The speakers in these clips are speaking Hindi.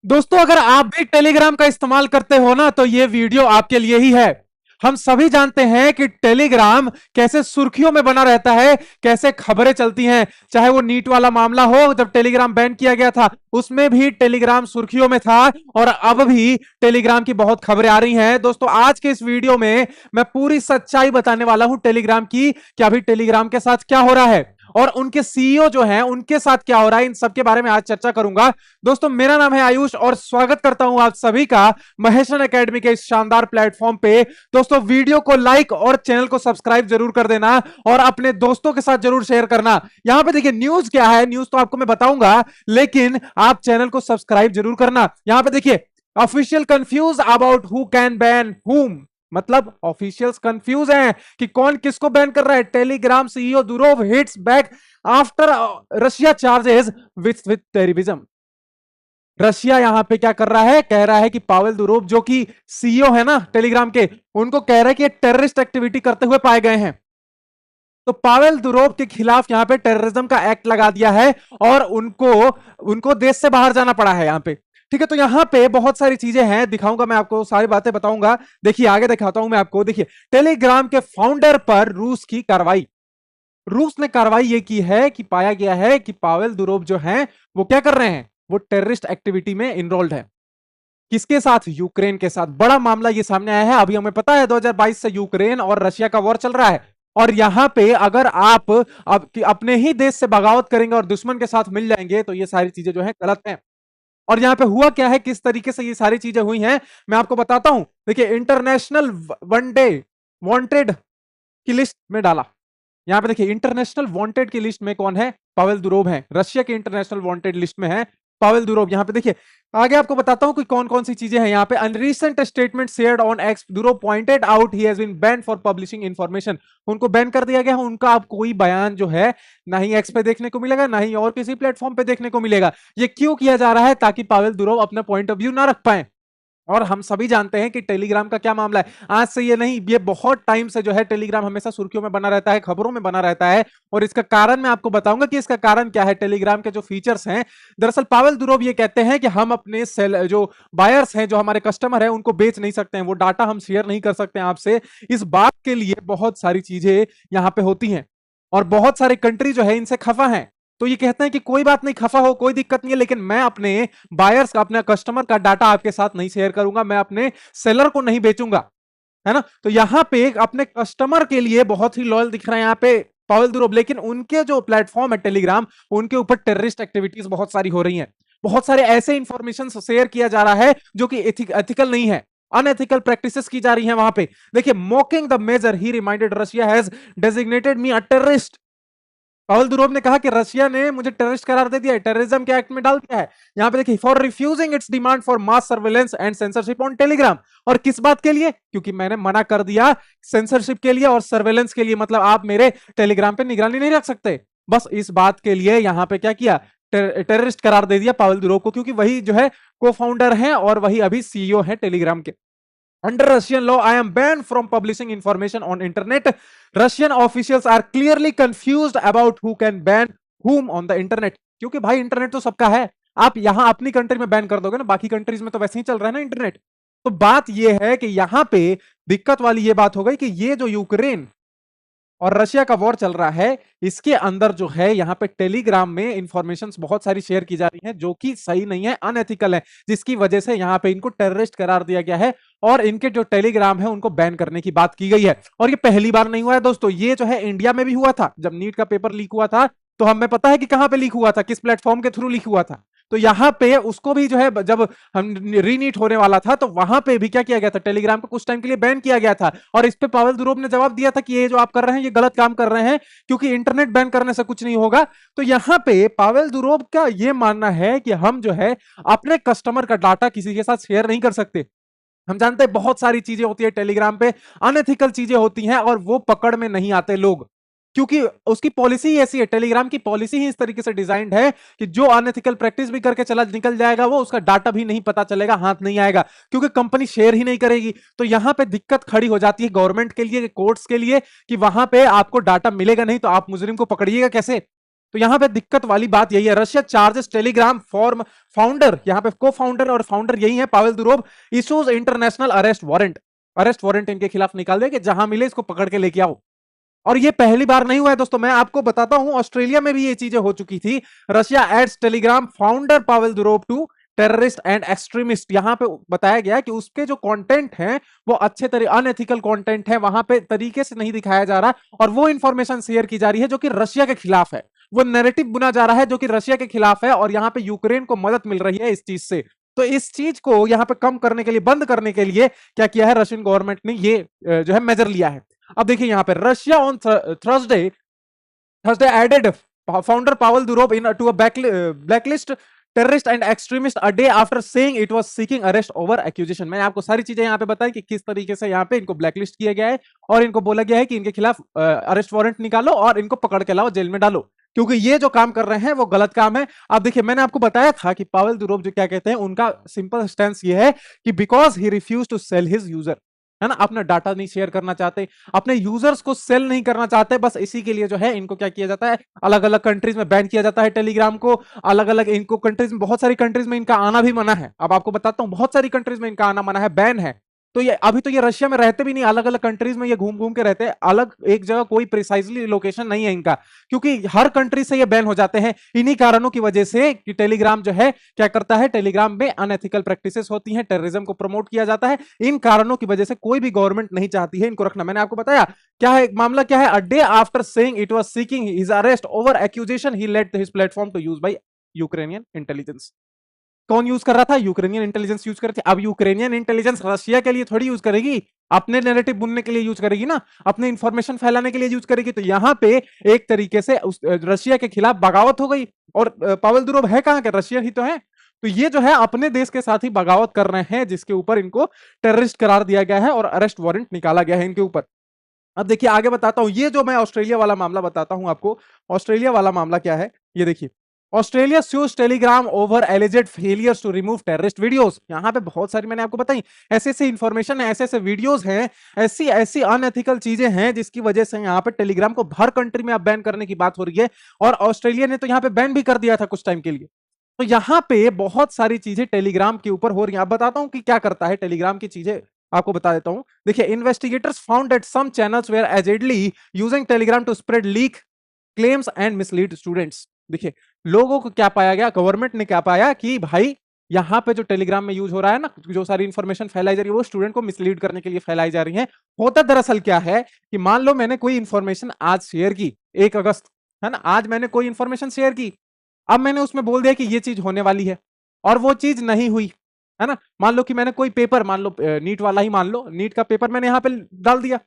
दोस्तों, अगर आप भी टेलीग्राम का इस्तेमाल करते हो ना, तो ये वीडियो आपके लिए ही है। हम सभी जानते हैं कि टेलीग्राम कैसे सुर्खियों में बना रहता है, कैसे खबरें चलती हैं। चाहे वो नीट वाला मामला हो, जब टेलीग्राम बैन किया गया था, उसमें भी टेलीग्राम सुर्खियों में था। और अब भी टेलीग्राम की बहुत खबरें आ रही हैं। दोस्तों, आज के इस वीडियो में मैं पूरी सच्चाई बताने वाला हूं टेलीग्राम की, कि अभी टेलीग्राम के साथ क्या हो रहा है और उनके सीईओ जो हैं उनके साथ क्या हो रहा है। इन सब के बारे में आज चर्चा करूंगा। दोस्तों, मेरा नाम है आयुष और स्वागत करता हूं आप सभी का महेशन एकेडमी के इस शानदार प्लेटफॉर्म पे। दोस्तों, वीडियो को लाइक और चैनल को सब्सक्राइब जरूर कर देना और अपने दोस्तों के साथ जरूर शेयर करना। यहां पे देखिए न्यूज क्या है, न्यूज तो आपको मैं बताऊंगा, लेकिन आप चैनल को सब्सक्राइब जरूर करना। यहां पे देखिए, official confuse about who can ban हुम। मतलब ऑफिशियल्स कंफ्यूज हैं कि कौन किसको बैन कर रहा है। Telegram CEO Durov hits back after Russia charges with terrorism. Russia यहां पे क्या कर रहा है, कह रहा है कि पावेल दुरोव जो कि सीईओ है ना टेलीग्राम के, उनको कह रहा है कि ये टेररिस्ट एक्टिविटी करते हुए पाए गए हैं। तो पावेल दुरोव के खिलाफ यहां पे टेररिज्म का एक्ट लगा दिया है और उनको उनको देश से बाहर जाना पड़ा है यहां पे। ठीक है, तो यहां पे बहुत सारी चीजें हैं, दिखाऊंगा मैं आपको, सारी बातें बताऊंगा। देखिए आगे दिखाता हूं मैं आपको। देखिए, टेलीग्राम के फाउंडर पर रूस की कार्रवाई। रूस ने कार्रवाई ये की है कि पाया गया है कि पावेल दुरोव जो हैं वो क्या कर रहे हैं, वो टेररिस्ट एक्टिविटी में इन्वॉल्व है। किसके साथ? यूक्रेन के साथ। बड़ा मामला ये सामने आया है। अभी हमें पता है 2022 से यूक्रेन और रशिया का वॉर चल रहा है। और यहां पे अगर आप अपने ही देश से बगावत करेंगे और दुश्मन के साथ मिल जाएंगे, तो ये सारी चीजें जो है गलत है। और यहां पे हुआ क्या है, किस तरीके से ये सारी चीजें हुई हैं, मैं आपको बताता हूं। देखिए, इंटरनेशनल वनडे वांटेड की लिस्ट में डाला। यहां पे देखिए, इंटरनेशनल वांटेड की लिस्ट में कौन है? पावेल दुरोव है। रशिया के इंटरनेशनल वांटेड लिस्ट में है पावेल दुरोव। यहां पे देखिए, आगे आपको बताता हूं कि कौन कौन सी चीजें हैं यहां पे। An recent statement shared on X, Durov pointed out he has been banned for publishing information. उनको बैन कर दिया गया है। उनका अब कोई बयान जो है ना ही एक्स पे देखने को मिलेगा, ना ही और किसी प्लेटफॉर्म पे देखने को मिलेगा। ये क्यों किया जा रहा है? ताकि पावेल दुरोव अपना पॉइंट ऑफ व्यू ना रख पाए। और हम सभी जानते हैं कि टेलीग्राम का क्या मामला है। आज से ये नहीं, ये बहुत टाइम से जो है टेलीग्राम हमेशा सुर्खियों में बना रहता है, खबरों में बना रहता है। और इसका कारण मैं आपको बताऊंगा कि इसका कारण क्या है। टेलीग्राम के जो फीचर्स हैं, दरअसल पावेल दुरोव ये कहते हैं कि हम अपने सेल जो बायर्स हैं, जो हमारे कस्टमर हैं, उनको बेच नहीं सकते हैं, वो डाटा हम शेयर नहीं कर सकते हैं आपसे। इस बात के लिए बहुत सारी चीजें यहां पे होती हैं और बहुत सारे कंट्री जो है इनसे खफा हैं। तो ये कहते हैं कि कोई बात नहीं, खफा हो, कोई दिक्कत नहीं है, लेकिन मैं अपने बायर्स का, अपने कस्टमर का डाटा आपके साथ नहीं शेयर करूंगा, मैं अपने सेलर को नहीं बेचूंगा, है ना। तो यहां पे अपने कस्टमर के लिए बहुत ही लॉयल दिख रहे हैं यहाँ पे पावेल दुरोव। लेकिन उनके जो प्लेटफॉर्म है टेलीग्राम, उनके ऊपर टेररिस्ट एक्टिविटीज बहुत सारी हो रही हैं। बहुत सारे ऐसे इंफॉर्मेशन शेयर किया जा रहा है जो कि एथिकल नहीं है, अनएथिकल प्रैक्टिसेस की जा रही हैं वहां पे। देखिए, mocking the major he reminded Russia has designated me a terrorist. Pavel Durov ने कहा कि रशिया ने मुझे टेररिस्ट करार दे दिया है, टेररिज्म के एक्ट में डाल दिया है। यहां पे देखिए, for refusing it's demand for mass surveillance and censorship on Telegram. और किस बात के लिए? क्योंकि मैंने मना कर दिया सेंसरशिप के लिए और सर्वेलेंस के लिए, मतलब आप मेरे टेलीग्राम पे निगरानी नहीं रख सकते। बस इस बात के लिए यहां पे क्या किया, टेररिस्ट करार दे दिया पावेल दुरोव को, क्योंकि वही जो है को फाउंडर है और वही अभी सीईओ है टेलीग्राम के। Under Russian law, I am banned from publishing information on internet. Russian officials are clearly confused about who can ban whom on the internet. क्योंकि भाई इंटरनेट तो सबका है। आप यहां अपनी कंट्री में बैन कर दोगे ना, बाकी कंट्रीज में तो वैसे ही चल रहा है ना इंटरनेट। तो बात यह है कि यहां पे दिक्कत वाली ये बात हो गई कि ये जो यूक्रेन और रशिया का वॉर चल रहा है, इसके अंदर जो है यहाँ पे टेलीग्राम में इंफॉर्मेशंस बहुत सारी शेयर की जा रही हैं जो कि सही नहीं है, अनएथिकल है, जिसकी वजह से यहाँ पे इनको टेररिस्ट करार दिया गया है और इनके जो टेलीग्राम है उनको बैन करने की बात की गई है। और ये पहली बार नहीं हुआ है दोस्तों, ये जो है इंडिया में भी हुआ था। जब नीट का पेपर लीक हुआ था, तो हमें पता है कि कहां पे लीक हुआ था, किस प्लेटफॉर्म के थ्रू लीक हुआ था। तो यहां पे उसको भी जो है, जब हम रीनीट होने वाला था, तो वहां पे भी क्या किया गया था, टेलीग्राम को कुछ टाइम के लिए बैन किया गया था। और इस पे पावेल दुरोव ने जवाब दिया था कि ये जो आप कर रहे हैं ये गलत काम कर रहे हैं, क्योंकि इंटरनेट बैन करने से कुछ नहीं होगा। तो यहां पे पावेल दुरोव का ये मानना है कि हम जो है अपने कस्टमर का डाटा किसी के साथ शेयर नहीं कर सकते। हम जानते हैं बहुत सारी चीजें होती है टेलीग्राम पे, अनएथिकल चीजें होती हैं और वो पकड़ में नहीं आते लोग, क्योंकि उसकी पॉलिसी ही ऐसी है। टेलीग्राम की पॉलिसी ही इस तरीके से डिजाइंड है कि जो अनएथिकल प्रैक्टिस भी करके चला निकल जाएगा, वो उसका डाटा भी नहीं पता चलेगा, हाथ नहीं आएगा, क्योंकि कंपनी शेयर ही नहीं करेगी। तो यहां पे दिक्कत खड़ी हो जाती है गवर्नमेंट के लिए, कोर्ट्स के लिए, कि वहां पे आपको डाटा मिलेगा नहीं तो आप मुजरिम को पकड़िएगा कैसे। तो यहां पे दिक्कत वाली बात यही है, Russia charges Telegram form founder, यहां पे को फाउंडर और फाउंडर यही है Pavel Durov, issues international arrest warrant, arrest warrant इनके खिलाफ निकाल दे कि जहां मिले इसको पकड़ के लेके आओ। और ये पहली बार नहीं हुआ है दोस्तों, मैं आपको बताता हूं ऑस्ट्रेलिया में भी ये चीजें हो चुकी थी। Russia adds Telegram founder Pavel Durov to terrorist and extremist, यहां पे बताया गया कि उसके जो कंटेंट हैं वो अच्छे तरीके अनएथिकल कंटेंट है, वहां पे तरीके से नहीं दिखाया जा रहा और वो इंफॉर्मेशन शेयर की जा रही है जो कि रशिया के खिलाफ है, वो नैरेटिव बुना जा रहा है जो कि रशिया के खिलाफ है, और यहां पे यूक्रेन को मदद मिल रही है इस चीज से। तो इस चीज को यहां पे कम करने के लिए, बंद करने के लिए क्या किया है रशियन गवर्नमेंट ने, ये जो है मेजर लिया है। अब देखिए यहां पे Russia on Thursday added founder Pavel Durov into a blacklist terrorist and extremist a day after saying it was seeking arrest over accusation. मैंने आपको सारी चीजें यहां पे बताई कि किस तरीके से यहां पे इनको ब्लैकलिस्ट किया गया है और इनको बोला गया है कि इनके खिलाफ अरेस्ट वारंट निकालो और इनको पकड़ के लाओ, जेल में डालो, क्योंकि ये जो काम कर रहे हैं वो गलत काम है। अब देखिए मैंने आपको बताया था कि पावेल दुरोव जो क्या कहते हैं, उनका सिंपल स्टैंस ये है कि because he refuse to sell his user, है ना, अपना डाटा नहीं शेयर करना चाहते, अपने यूजर्स को सेल नहीं करना चाहते, बस इसी के लिए जो है इनको क्या किया जाता है, अलग अलग कंट्रीज में बैन किया जाता है टेलीग्राम को। अलग अलग इनको कंट्रीज में, बहुत सारी कंट्रीज में इनका आना भी मना है। अब आपको बताता हूं बहुत सारी कंट्रीज में इनका आना मना है, बैन है। तो ये अभी तो ये रशिया में रहते भी नहीं, अलग अलग कंट्रीज में ये घूम घूम के रहते हैं, अलग एक जगह कोई प्रिसाइजली लोकेशन नहीं है इनका, क्योंकि हर कंट्री से ये बैन हो जाते हैं इन्हीं कारणों की वजह से कि टेलीग्राम जो है क्या करता है, टेलीग्राम में अनएथिकल प्रैक्टिसेस होती हैं, टेररिज्म को प्रमोट किया जाता है। इन कारणों की वजह से कोई भी गवर्नमेंट नहीं चाहती है इनको रखना। मैंने आपको बताया क्या है मामला, क्या है, a day after saying it was seeking his arrest over accusation he let his platform to use by Ukrainian intelligence. कौन यूज कर रहा था, यूक्रेनियन इंटेलिजेंस यूज कर रही थी। अब यूक्रेनियन इंटेलिजेंस रशिया के लिए थोड़ी यूज करेगी, अपने नैरेटिव बुनने के लिए यूज करेगी ना, अपने इंफॉर्मेशन फैलाने के लिए यूज करेगी। तो यहां पे एक तरीके से रशिया के खिलाफ बगावत हो गई, और पावेल दुरोव है कहां के, रशिया ही तो है। तो ये जो है अपने देश के साथ ही बगावत कर रहे हैं, जिसके ऊपर इनको टेररिस्ट करार दिया गया है और अरेस्ट वारंट निकाला गया है इनके ऊपर। अब देखिए आगे बताता हूं, ये जो मैं ऑस्ट्रेलिया वाला मामला बताता हूं आपको, ऑस्ट्रेलिया वाला मामला क्या है ये देखिए। Australia sues Telegram over alleged failures to remove terrorist videos. यहां पे बहुत सारी मैंने आपको बताई, ऐसे ऐसे इंफॉर्मेशन है, ऐसे ऐसे वीडियोस हैं, ऐसी ऐसी अनएथिकल चीजें हैं जिसकी वजह से यहां पे टेलीग्राम को हर कंट्री में अब बैन करने की बात हो रही है, और ऑस्ट्रेलिया ने तो यहां पे बैन भी कर दिया था कुछ टाइम के लिए। तो यहां पे बहुत सारी चीजें टेलीग्राम के ऊपर हो रही हैं। अब बताता हूं कि क्या करता है टेलीग्राम की चीजें, आपको बता देता हूं। देखिए investigators found that some channels were allegedly using Telegram to spread leak claims and mislead students. देखिए लोगों को क्या पाया गया, गवर्नमेंट ने क्या पाया कि भाई यहां पे जो टेलीग्राम में यूज हो रहा है ना, जो सारी इंफॉर्मेशन फैलाई जा रही है वो स्टूडेंट को मिसलीड करने के लिए फैलाई जा रही है। होता दरअसल क्या है कि मान लो मैंने कोई इंफॉर्मेशन आज शेयर की 1 अगस्त, है ना, आज मैंने कोई इंफॉर्मेशन शेयर की, अब मैंने उसमें बोल दिया कि ये चीज होने वाली है और वो चीज नहीं हुई, है ना। मान लो कि मैंने कोई पेपर, मान लो नीट वाला ही मान लो, नीट का पेपर मैंने यहाँ पे डाल दिया,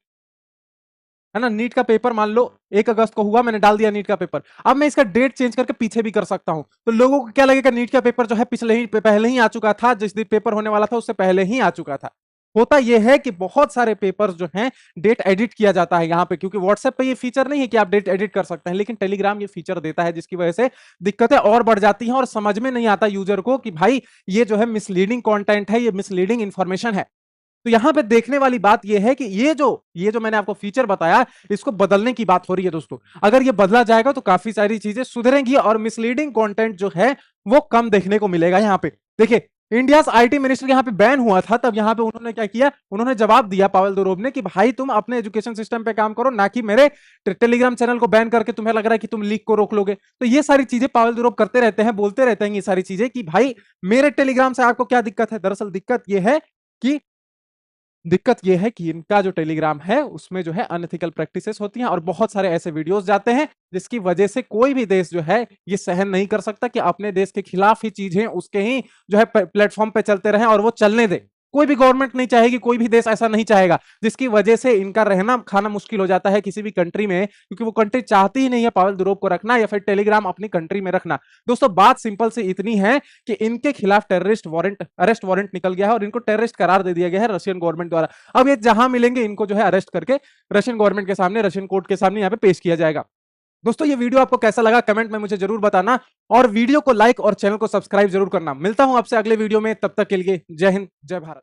है ना, नीट का पेपर मान लो 1 अगस्त को हुआ, मैंने डाल दिया नीट का पेपर। अब मैं इसका डेट चेंज करके पीछे भी कर सकता हूं, तो लोगों को क्या लगेगा, नीट का पेपर जो है पिछले ही पहले ही आ चुका था, जिस दिन पेपर होने वाला था उससे पहले ही आ चुका था। होता यह है कि बहुत सारे पेपर्स जो हैं डेट एडिट किया जाता है यहाँ पे, क्योंकि व्हाट्सएप पे ये फीचर नहीं है कि आप डेट एडिट कर सकते हैं, लेकिन टेलीग्राम ये फीचर देता है, जिसकी वजह से दिक्कतें और बढ़ जाती हैं और समझ में नहीं आता यूजर को कि भाई ये जो है मिसलीडिंग कंटेंट है, ये मिसलीडिंग इंफॉर्मेशन है। तो यहां पे देखने वाली बात यह है कि ये जो मैंने आपको फीचर बताया, इसको बदलने की बात हो रही है दोस्तों। अगर ये बदला जाएगा तो काफी सारी चीजें सुधरेंगी और मिसलीडिंग कंटेंट जो है वो कम देखने को मिलेगा। यहां पे देखिए इंडिया आईटी मिनिस्टर यहाँ पे बैन हुआ था, तब यहाँ पे उन्होंने क्या किया, उन्होंने जवाब दिया पावेल दुरोव ने कि भाई तुम अपने एजुकेशन सिस्टम पे काम करो, ना कि मेरे टेलीग्राम चैनल को बैन करके तुम्हें लग रहा है कि तुम लीक को रोक लोगे। तो ये सारी चीजें पावेल दुरोव करते रहते हैं, बोलते रहते हैं ये सारी चीजें कि भाई मेरे टेलीग्राम से आपको क्या दिक्कत है। दरअसल दिक्कत ये है कि इनका जो टेलीग्राम है उसमें जो है अनएथिकल प्रैक्टिसेस होती हैं और बहुत सारे ऐसे वीडियोस जाते हैं जिसकी वजह से कोई भी देश जो है ये सहन नहीं कर सकता कि अपने देश के खिलाफ ही चीजें उसके ही जो है प्लेटफॉर्म पे चलते रहें और वो चलने दे। कोई भी गवर्नमेंट नहीं चाहेगी, कोई भी देश ऐसा नहीं चाहेगा, जिसकी वजह से इनका रहना खाना मुश्किल हो जाता है किसी भी कंट्री में, क्योंकि वो कंट्री चाहती ही नहीं है पावेल दुरोव को रखना या फिर टेलीग्राम अपनी कंट्री में रखना। दोस्तों बात सिंपल से इतनी है कि इनके खिलाफ टेररिस्ट वारंट, अरेस्ट वारंट निकल गया है और इनको टेररिस्ट करार दे दिया गया है रशियन गवर्नमेंट द्वारा। अब ये जहां मिलेंगे इनको जो है अरेस्ट करके रशियन गवर्नमेंट के सामने, रशियन कोर्ट के सामने यहाँ पे पेश किया जाएगा। दोस्तों ये वीडियो आपको कैसा लगा कमेंट में मुझे जरूर बताना, और वीडियो को लाइक और चैनल को सब्सक्राइब जरूर करना। मिलता हूं आपसे अगले वीडियो में, तब तक के लिए जय हिंद जय भारत।